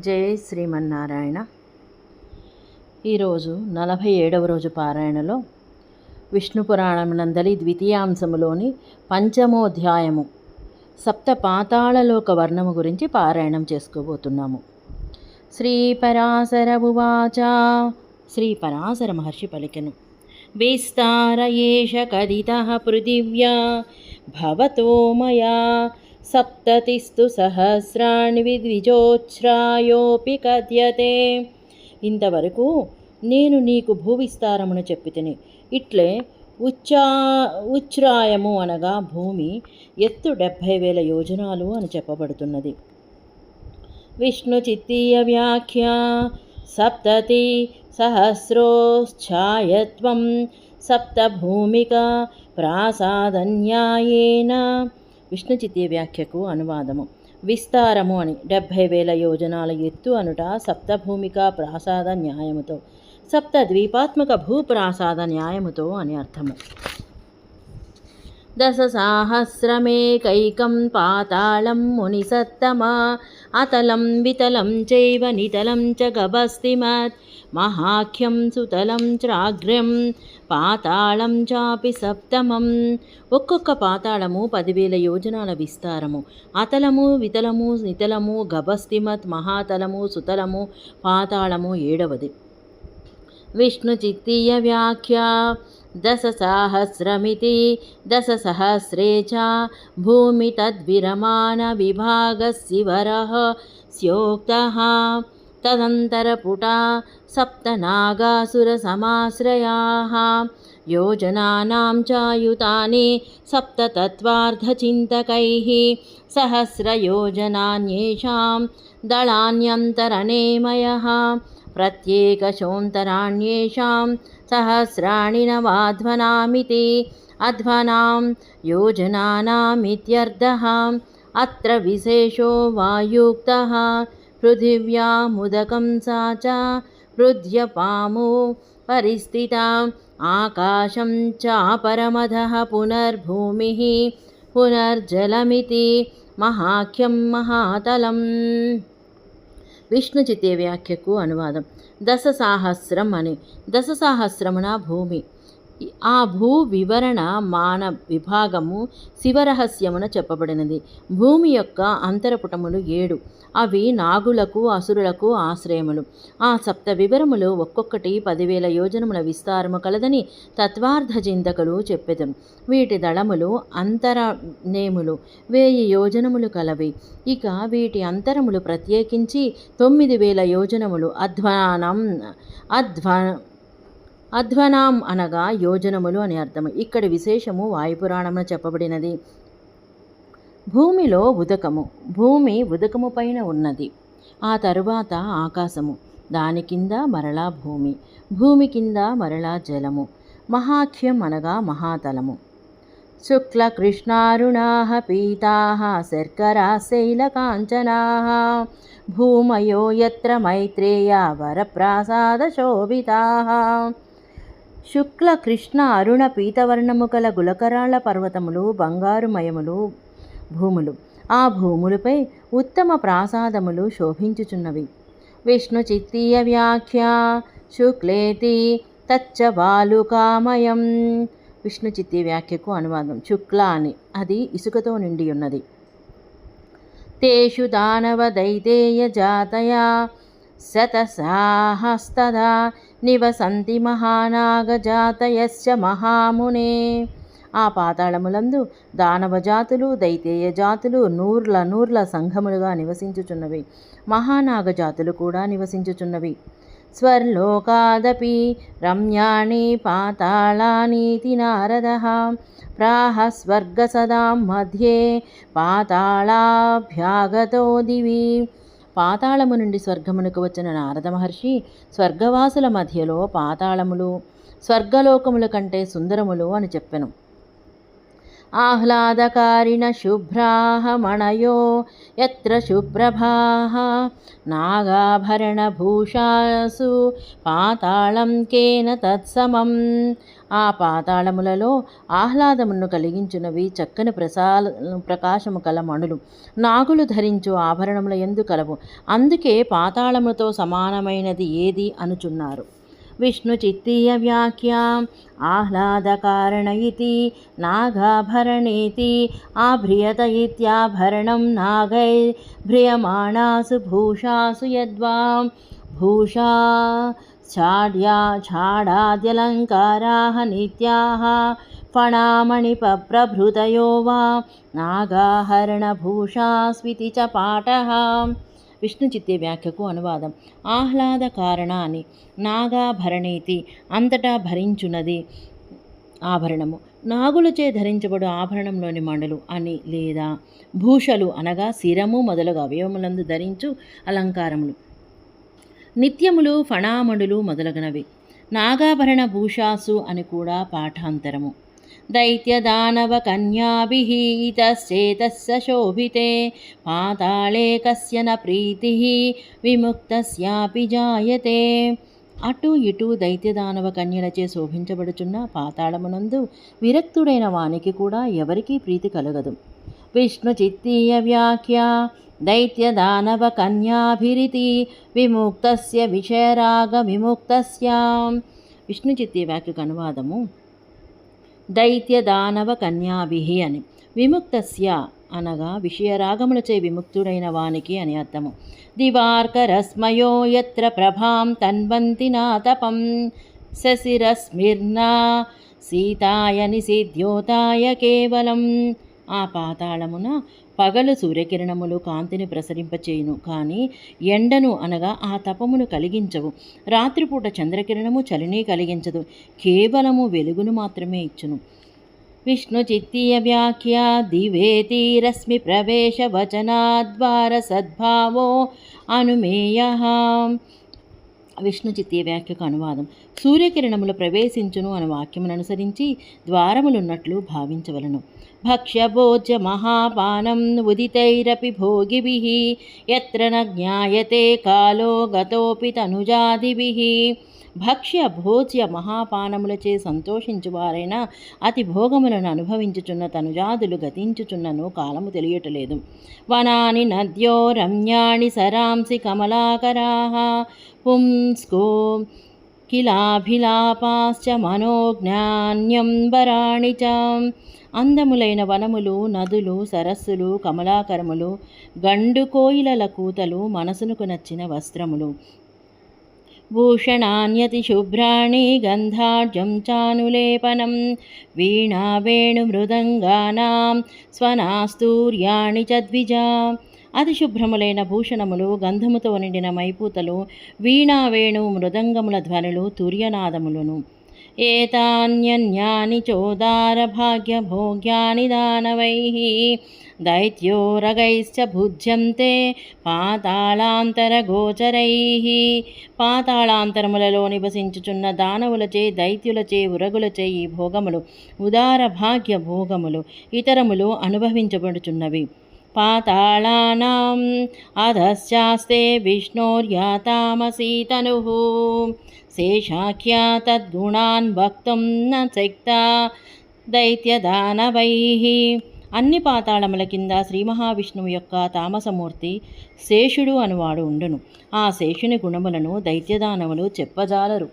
జై శ్రీమన్నారాయణ. ఈరోజు 47వ రోజు పారాయణలో విష్ణు పురాణమునందలి ద్వితీయాంశములోని పంచమోధ్యాయము సప్త పాతాళలోక వర్ణము గురించి పారాయణం చేసుకోబోతున్నాము. శ్రీ పరాశర ఉవాచ. శ్రీ పరాశర మహర్షి పలికెను. విస్తార ఏష కదితః పృథివ్యా భవతో మయా సప్తతిస్తు సహస్రాణి విద్విజోచ్ఛ్రాయోపి కథ్యతే. ఇంతవరకు నేను నీకు భూవిస్తారమును చెప్పితిని. ఇట్లే ఉచ్ఛ్రాయము అనగా భూమి ఎత్తు 70,000 యోజనాలు అని చెప్పబడుతున్నది. విష్ణు చిత్తీయ వ్యాఖ్య సప్తతి సహస్రోచ్ఛాయత్వం సప్తభూమిక ప్రాసాదన్యాయేన. విష్ణు చిత్తీయ వ్యాఖ్యకు అనువాదము. విస్తారము అని 70,000 యోజనాల ఎత్తు అనుట సప్తభూమిక ప్రాసాద న్యాయముతో, సప్త ద్వీపాత్మక భూప్రాసాద న్యాయముతో అని అర్థము. దశసాహస్రమేకైకం పాతాళం మునిసత్తమా అతలం వితలం చైవ నితలం చ గభస్తిమత్ మహాఖ్యం సుతలం చాగ్ర్యం పాతాళం చాపి సప్తమం. ఒక్కొక్క పాతాళము 10,000 యోజనాల విస్తారము. అతలము వితలము నితలము గభస్తిమత్ మహాతలము సుతలము పాతాళము 7వది. విష్ణు చిత్తీయ వ్యాఖ్య దశసాహస్రమితి దశసహస్రే చ భూమి తద్విరమాణ విభాగస్సివరః స్యోక్తః తదంతరపుటా సప్తనాగాసురసమాశ్రయాః యోజనానాం చాయుతాని సప్తతత్వార్థచింతకైః సహస్రయోజనాన్యేషాం దళాన్యంతరనేమయః ప్రత్యేకశోంతరాణ్యేషాం సహస్రాణి నవాధ్వనామితి అధ్వనాం యోజనానామిత్యర్థః. అత్ర విశేషో వాయుక్తః పృథివ్యాముదకం సా చ పృథ్యపాము పరిస్థితా ఆకాశం చాపరమధః పునర్భూమిః పునర్జలమితి మహాఖ్యం మహాతలం. విష్ణు చిత్తీయ వ్యాఖ్యకు అనువాదం. దశసాహస్రం అని. దశసాహస్రమున భూమి. ఆ భూ వివరణ మాన విభాగము శివరహస్యమున చెప్పబడినది. భూమి యొక్క అంతరపుటములు 7. అవి నాగులకు అసురులకు ఆశ్రయములు. ఆ సప్త వివరములు ఒక్కొక్కటి 10,000 యోజనముల విస్తారము కలదని తత్వార్థ చింతకులు చెప్పెదరు. వీటి దళములు అంతరనేములు 1000 యోజనములు కలవి. ఇక వీటి అంతరములు ప్రత్యేకించి 9,000 యోజనములు. అధ్వనాం అనగా యోజనములు అని అర్థము. ఇక్కడి విశేషము వాయుపురాణమున చెప్పబడినది. భూమిలో ఉదకము. భూమి ఉదకము పైన ఉన్నది. ఆ తరువాత ఆకాశము, దాని కింద మరలా భూమి, భూమి కింద మరలా జలము. మహాఖ్యం అనగా మహాతలము. శుక్ల కృష్ణారుణాః పీతాః శర్కరా శైలకాంచనాః భూమయో యత్ర మైత్రేయ వరప్రాసాద శోభితాః. శుక్ల కృష్ణ అరుణ పీతవర్ణము కల గులకరాళ పర్వతములు బంగారుమయములు భూములు. ఆ భూములపై ఉత్తమ ప్రాసాదములు శోభించుచున్నవి. విష్ణు చిత్తీయ వ్యాఖ్య శుక్లేతి తచ్చ వాలుకామయం. విష్ణు చిత్తీయ వ్యాఖ్యకు అనువాదం. శుక్ల అని, అది ఇసుకతో నిండి ఉన్నది. తేషు దానవ దైతేయ జాతయా శతసాహస్తదా నివసంతి మహానాగజాతయస్య మహామునే. ఆ పాతాళములందు దానవ జాతులు దైతేయ జాతులు నూర్ల సంఘములుగా నివసించుచున్నవి. మహానాగ జాతులు కూడా నివసించుచున్నవి. స్వర్లోకాదపి రమ్యాణి పాతాళానీతి నారదః ప్రాహ స్వర్గసదాం మధ్యే పాతాళాభ్యాగతో దివి. పాతాళము నుండి స్వర్గమునకు వచ్చిన నారద మహర్షి స్వర్గవాసుల మధ్యలో పాతాళములు స్వర్గలోకముల కంటే సుందరములు అని చెప్పెను. ఆహ్లాదకారిణ శుభ్రాః మణయో యత్ర శుభ్రభాః నాగాభరణభూషాసు పాతాళం కేన తత్సమం. ఆ పాతాళములలో ఆహ్లాదమును కలిగించునవి చక్కని ప్రకాశము కల మణులు నాగులు ధరించు ఆభరణముల యందు కలవు. అందుకే పాతాళముతో సమానమైనది ఏది అనుచున్నారు. విష్ణు చిత్తీయ వ్యాఖ్యాం ఆహ్లాదకారణ ఇతి నాగాభరణేతి ఆభ్రియత ఇత్యాభరణం నాగైర్భ్రియమాణాసు భూషాసు యద్వాం భూషా ఛాడాద్యలంకారాః నిత్యాః ఫణామణిప్రభృతయో వా నాగాహరణభూషాస్వితి చ పాఠః. విష్ణు చిత్తే వ్యాఖ్యకు అనువాదం. ఆహ్లాదకారణ అని నాగాభరణేతి అంతటా భరించున్నది ఆభరణము. నాగులచే ధరించబడు ఆభరణంలోని మణులు అని లేదా భూషలు అనగా శిరము మొదలగు అవయవములందు ధరించు అలంకారములు, నిత్యములు ఫణామణులు మొదలగునవి. నాగాభరణ భూషాసు అని కూడా పాఠాంతరము. దైత్యదానవ కన్యాభిః ఇతశ్చేతస్య శోభితే పాతాళే కస్య న ప్రీతిః విముక్తస్యాపి జాయతే. అటు ఇటు దైత్యదానవ కన్యలచే శోభించబడుచున్న పాతాళమునందు విరక్తుడైన వానికి కూడా ఎవరికీ ప్రీతి కలగదు. విష్ణు చిత్తీయ వ్యాఖ్య దైత్యదానవ కన్యాభిరితి విముక్తస్య విషయరాగ విముక్తస్య. విష్ణు చిత్తీయ వ్యాఖ్యకు అనువాదము. దైత్యదానవ కన్యాభిః అని విముక్తస్య అనగా విషయరాగములచే విముక్తుడైన వానికి అని అర్థము. దివార్కరస్మయో యత్ర ప్రభాం తన్వంతి నాతపం శశిరస్మిర్నా సీతాయ నిసిద్యోతాయ కేవలం. ఆ పాతాళమున పగలు సూర్యకిరణములు కాంతిని ప్రసరింపచేయును, కానీ ఎండను అనగా ఆ తపమును కలిగించవు. రాత్రిపూట చంద్రకిరణము చలిని కలిగించదు, కేవలము వెలుగును మాత్రమే ఇచ్చును. విష్ణు చిత్తీయ వ్యాఖ్య దివేతి రశ్మి ప్రవేశ వచనాద్వార సద్భావో అనుమేయః. విష్ణు చిత్తీయ వ్యాఖ్యకు అనువాదం. సూర్యకిరణములు ప్రవేశించును అనే వాక్యమును అనుసరించి ద్వారములున్నట్లు భావించవలను. భక్ష్యభోజ్య మహాపానం ఉదితైరపి భోగిభిః యత్ర న జ్ఞాయతే కాలో గతోపి తనుజాదిభిః. భక్ష్య భోజ్య మహాపానములచే సంతోషించువారైన అతి భోగములను అనుభవించుచున్న తనుజాదులు గతించుచున్నను కాలము తెలియటలేదు. వనాని నద్యో రమ్యాణి సరాంసి కమలాకరాః పుంస్కో కిలాభిలాపాశ్చ మనోజ్ఞాన్యంబరాణి చ. అందములైన వనములు, నదులు, సరస్సులు, కమలాకరములు, గండు కోయిలల కూతలు, మనసునకు నచ్చిన వస్త్రములు. భూషణాన్యతి శుభ్రాణి గంధాఢ్యం చానులేపనం వీణా వేణు మృదంగానాం స్వనాస్తూర్యాణి చ ద్విజా. అతి శుభ్రములైన భూషణములు, గంధముతో నిండిన మైపూతలు, వీణా వేణు మృదంగముల ధ్వనులు, తుర్యనాదములను. ఏతాన్యన్యాని చోదార భాగ్య భోగ్యాని దానవైః దైత్యోరగైశ్చ భుజ్యంతే పాతాళాంతరగోచరైః. పాతాళాంతరములలో నివసించుచున్న దానవులచే, దైత్యులచే, ఉరగులచే ఈ భోగములు ఉదార భాగ్య భోగములు ఇతరములు అనుభవించబడుచున్నవి. పాతాళానాం అధశ్చాస్తే విష్ణోర్యాతామసీ తనుః శేషాఖ్యా తద్గుణాన్ వక్తుం న శక్తా దైత్యదానవైః. అన్ని పాతాళముల కింద శ్రీ మహావిష్ణువు యొక్క తామసమూర్తి శేషుడు అనువాడు ఉండును. ఆ శేషుని గుణములను దైత్యదానవులు చెప్పజాలరు.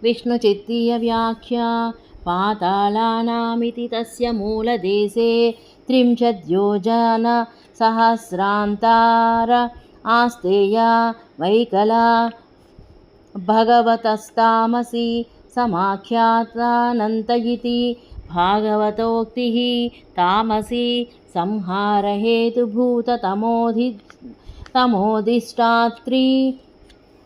విష్ణు చిత్తీయ వ్యాఖ్య పాతాళానామితి తస్య మూలదేశే 30 యోజన సహస్రాంతార ఆస్తేయ వైకలా భగవతస్తామసి సమాఖ్యాతానంత ఇతి భాగవతోక్తిః. తామసి సంహారహేతుభూత తమోధిష్టాత్రి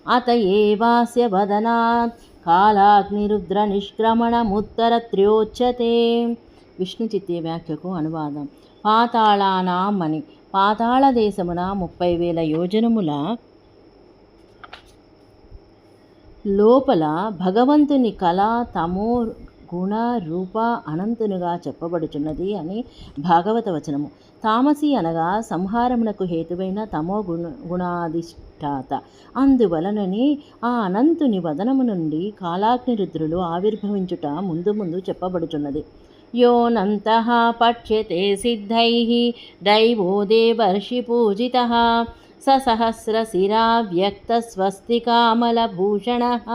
అత ఏవాస్య వదనాత్ కాలాగ్నిరుద్ర నిష్క్రమణముత్తరత్ర్యోచ్యతే. విష్ణు చిత్తీయ వ్యాఖ్యకు అనువాదం. పాతాళానాం అని పాతాళ దేశమున 30,000 యోజనముల లోపల భగవంతుని కళ గుణ రూప అనంతునిగా చెప్పబడుచున్నది అని భాగవత వచనము. తామసి అనగా సంహారమునకు హేతువైన తమో గుణాధిష్ఠాత. అందువలననే ఆ అనంతుని వదనము నుండి కాలాగ్ని రుద్రులు ఆవిర్భవించుట ముందు ముందు చెప్పబడుచున్నది. योऽनन्तः पठ्यते सिद्धैः दैवो देवर्षि पूजितः स सहस्रशिरा వ్యక్తస్వస్తికామలభూషణః.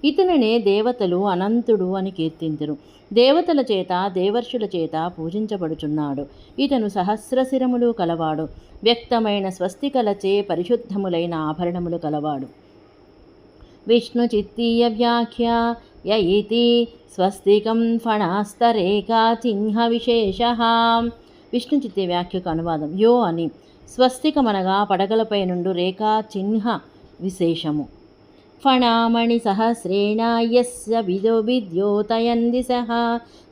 ఇతనినే దేవతలు అనంతుడు అని కీర్తింతురు. దేవతల చేత దేవర్షుల చేత పూజించబడుచున్నాడు. ఇతను సహస్రశిరములు కలవాడు. వ్యక్తమైన స్వస్తికలచే పరిశుద్ధములైన ఆభరణములు కలవాడు. విష్ణుచిత్తీయ వ్యాఖ్య య ఇతి స్వస్తికం ఫణాస్తరేఖా చిహ్న విశేష. విష్ణుచిత్తి వ్యాఖ్యకు అనువాదం. యో అని స్వస్తికమనగా పడగలపై నుండి రేఖా చిహ్న విశేషము. ఫణామణి సహస్రేణ యస్య విద్యోతయంది సహ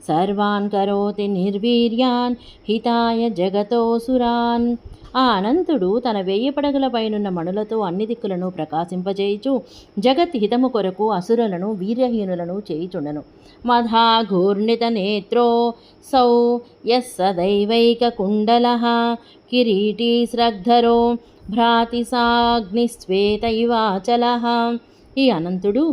సర్వాన్ కరోతి నిర్వీర్యాన్ హితాయ జగతోసురాన్. ఆ అనంతుడు తన 1000 పడగలపైనున్న మణులతో అన్ని దిక్కులను ప్రకాశింపజేయుచు జగత్ హితము కొరకు అసురులను వీర్యహీనులను చేయుచుండెను. మధాఘూర్ణిత నేత్రో సౌ యస్సదైవైక కుండలః కిరీటీ స్రగ్ధరో భ్రాతిసాగ్నిశ్వేత ఇవాచలః. ఈ అనంతుడు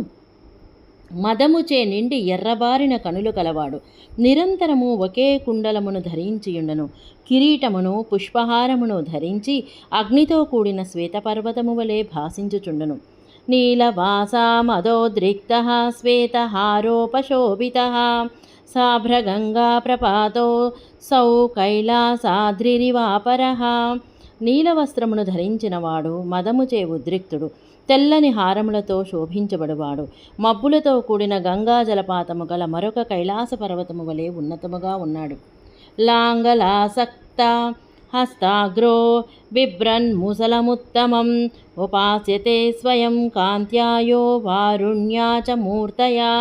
మదముచే నిండి ఎర్రబారిన కనులు కలవాడు. నిరంతరము ఒకే కుండలమును ధరించియుండను. కిరీటమును పుష్పహారమును ధరించి అగ్నితో కూడిన శ్వేతపర్వతము వలె భాసించుచుండను. నీలవాసా మదోద్రిక్తః శ్వేతహారోపశోభితః సాభ్రగంగా ప్రపాతో సౌ కైలాసాద్రిరివాపరః. నీలవస్త్రమును ధరించినవాడు మదముచే ఉద్రిక్తుడు. తెల్లని హారములతో శోభించబడువాడు. మబ్బులతో కూడిన గంగా జలపాతము గల మరొక కైలాస పర్వతము వలె ఉన్నతముగా ఉన్నాడు. లాంగలాసక్త హస్తాగ్రో బిభ్రన్ ముసలముత్తమం ఉపాస్యతే స్వయం కాంత్యాయో వారుణ్యా చ మూర్తయా.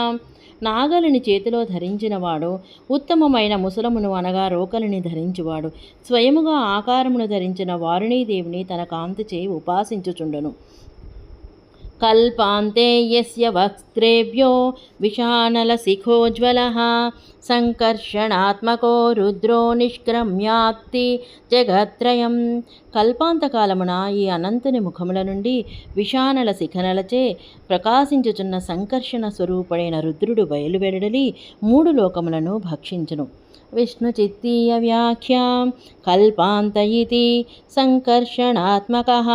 నాగలిని చేతిలో ధరించినవాడు ఉత్తమమైన ముసలమును అనగా రోకలిని ధరించువాడు. స్వయముగా ఆకారమును ధరించిన వారుణీదేవిని తన కాంతిచే ఉపాసించుచుండను. కల్పాంతే యస్య వక్త్రేభ్యో విషానలశిఖోజ్వలః సంకర్షణాత్మకో రుద్రో నిష్క్రమ్యాత్తి జగత్రయం. కల్పాంతకాలమున ఈ అనంతుని ముఖముల నుండి విషానల శిఖనలచే ప్రకాశించుచున్న సంకర్షణ స్వరూపుడైన రుద్రుడు బయలువెడలి 3 లోకములను భక్షించును. విష్ణుచిత్తీయ వ్యాఖ్యాం కల్పాంత ఇతి సంకర్షణాత్మకః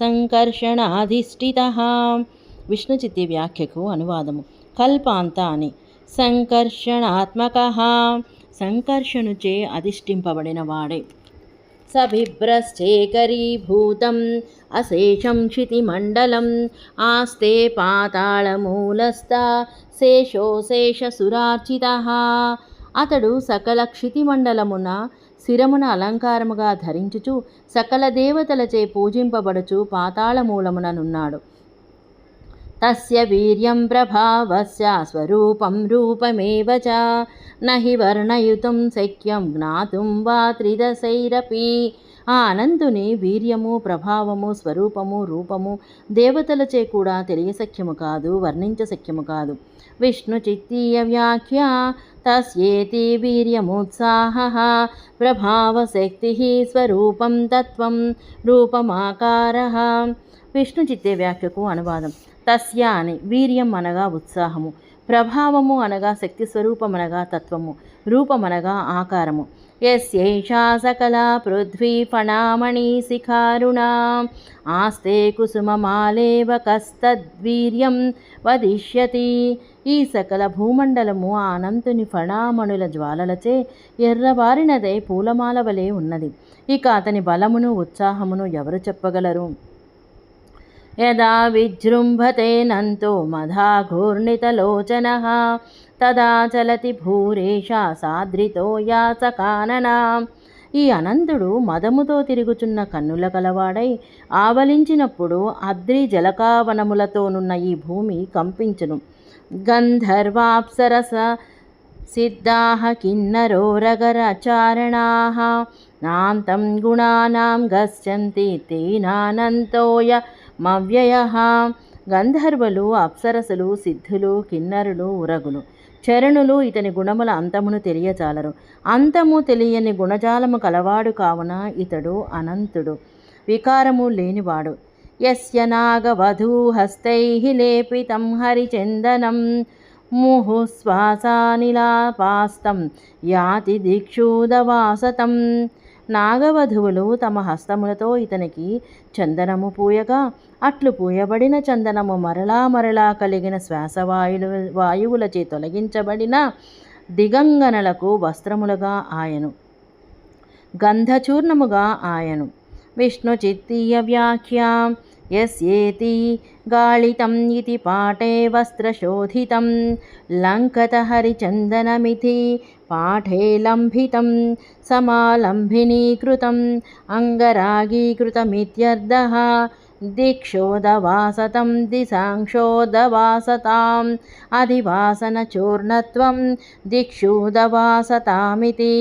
సంకర్షణాధిష్ఠితః. విష్ణుచిత్తి వ్యాఖ్యకు అనువాదము. కల్పాంత అని సంకర్షణాత్మకః సంకర్షణుచే అధిష్ఠింపబడిన వాడే. సబిభ్రశ్చేకరీభూతం అశేషం క్షితిమండలం ఆస్తే పాతాళమూలస్థ శేషోశేషసురార్చితః. అతడు సకల క్షితిమండలమున శిరమున అలంకారముగా ధరించుచు సకల దేవతలచే పూజింపబడుచు పాతాళమూలముననున్నాడు. తస్య వీర్యం ప్రభావస్య స్వరూపం రూపమేవ చ నహి వర్ణయుతుం శక్యం జ్ఞాతుం వా త్రిదశైరపి. ఆ అనంతుని వీర్యము ప్రభావము స్వరూపము రూపము దేవతలచే కూడా తెలియశక్యము కాదు, వర్ణించశక్యము కాదు. విష్ణుచిత్తీయ వ్యాఖ్య తస్యేతి వీర్యముత్సాహః ప్రభావశక్తిః స్వరూపం తత్వం రూపమాకారః. విష్ణుచిత్తే వ్యాఖ్యకు అనువాదం. తస్య అని వీర్యం అనగా ఉత్సాహము, ప్రభావము అనగా శక్తి స్వరూపమనగా తత్వము, రూపమనగా ఆకారము. యస్యైషా సకల పృథ్వీ ఫణామణి శిఖారుణా ఆస్తే కుసుమమాలేవ కస్తద్వీర్యం వదిష్యతి. ఈ సకల భూమండలము ఆ అనంతుని ఫణామణుల జ్వాలలచే ఎర్రబారినదై పూలమాల వలె ఉన్నది. ఇక అతని బలమును ఉత్సాహమును ఎవరు చెప్పగలరు? యదా విజృంభతే నంతో మధాఘూర్ణితలోచనః తదా చలతి భూరేష సాద్రితో యాసకాననా. ఈ అనంతుడు మదముతో తిరుగుచున్న కన్నుల కలవాడై ఆవలించినప్పుడు అద్రి జలకావనములతోనున్న ఈ భూమి కంపించును. గంధర్వాప్సరస సిద్ధాః కిన్నరోరగరచారణాః నాంతం గుణానాం గచ్చంతి తేనానంతోయ మవ్యయః. గంధర్వులు అప్సరసులు సిద్ధులు కిన్నరులు ఉరగులు చరణులు ఇతని గుణముల అంతమును తెలియజాలరు. అంతము తెలియని గుణజాలము కలవాడు కావున ఇతడు అనంతుడు, వికారము లేనివాడు. యస్య నాగవధూహస్తైః లేపితం హరిచందనం ముహుశ్వాసానిలాపాస్తం యాతి దిక్షూదవాసతం. నాగవధువులు తమ హస్తములతో ఇతనికి చందనము పూయగా అట్లు పూయబడిన చందనము మరలా మరలా కలిగిన వాయువులచే తొలగించబడిన దిగంగనలకు వస్త్రములుగా ఆయను, గంధచూర్ణముగా ఆయను. విష్ణు చిత్తీయ వ్యాఖ్యా యస్యేతి గాళితం ఇతి పాఠే వస్త్రశోధితం లంకత హరిచందనమితి పాఠే లంభితం సమాలంభినీకృతం అంగరాగీకృతమిత్యర్థః. దిక్షోదవాసతం దిశాంక్షోదవాసతాం అధివాసనచూర్ణత్వం దిక్షూదవాసతామితి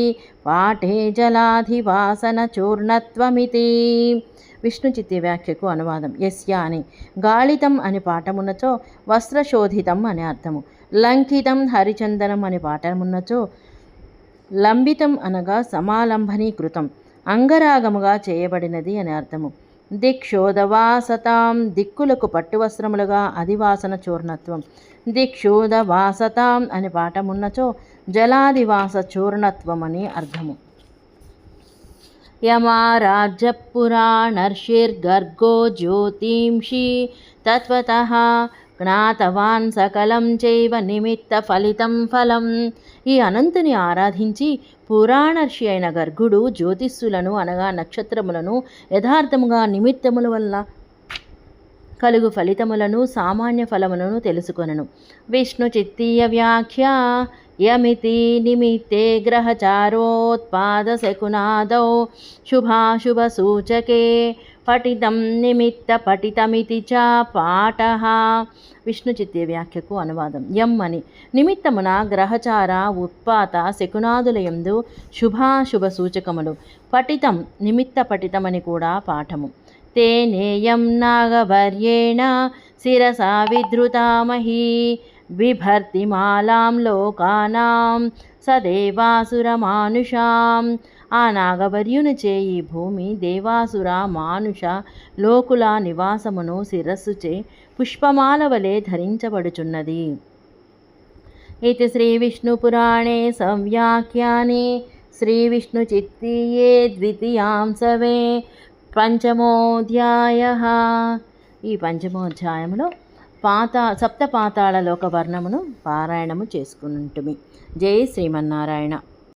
పాఠే జలాధివాసనచూర్ణత్వమితి. విష్ణు చిత్తి వ్యాఖ్యకు అనువాదం. యస్య అని గాళితం అని పాఠమున్నచో వస్త్రశోధితం అని అర్థము. లంకితం హరిచందనం అని పాఠమున్నచో లంబితం అనగా సమాలంబనీకృతం, అంగరాగముగా చేయబడినది అని అర్థము. దిక్షోదవాసతాం దిక్కులకు పట్టువస్త్రములుగా అధివాసన చూర్ణత్వం. దిక్షోదవాసతాం అని పాఠమున్నచో జలాదివాస చూర్ణత్వం అని అర్థము. యమారాజ్యపురాణర్షిర్గర్గో జ్యోతింషి తత్వతః జ్ఞాతవాన్ సకలం చైవ నిమిత్త ఫలితం ఫలం. ఈ అనంతుని ఆరాధించి పురాణర్షి అయిన గర్గుడు జ్యోతిస్సులను అనగా నక్షత్రములను యథార్థముగా నిమిత్తముల వల్ల కలుగు ఫలితములను సామాన్య ఫలములను తెలుసుకొనను. విష్ణు చిత్తీయ వ్యాఖ్య యమితి నిమిత్తే గ్రహచారోత్పాద శకునాదౌ శుభాశుభ సూచకే పఠితం నిమిత్త పఠితమితి చ పాఠః. విష్ణు చిత్తి వ్యాఖ్యకు అనువాదం. యం అని నిమిత్తమున గ్రహచార ఉత్పాత శకునాదులయందు శుభాశుభ సూచకములు, పఠితం నిమిత్త పఠితమని కూడా పాఠము. తేనేయం నాగవర్యేణ శిరసా విధృతామహీ బిభర్తిమాలాం లోకానాం సదేవాసురమానుషాం. ఆ నాగవర్యునిచే ఈ భూమి దేవాసుర మానుష లోకుల నివాసమును శిరస్సుచే పుష్పమాల వలె ధరించబడుచున్నది. ఇది శ్రీ విష్ణుపురాణే సంవ్యాఖ్యానే శ్రీ విష్ణు చిత్తీయే ద్వితీయాంశవే పంచమోధ్యాయః. ఈ పంచమోధ్యాయములో సప్తపాతాళ లోక వర్ణమును పారాయణము చేసుకునుంటుమి. జై శ్రీమన్నారాయణ.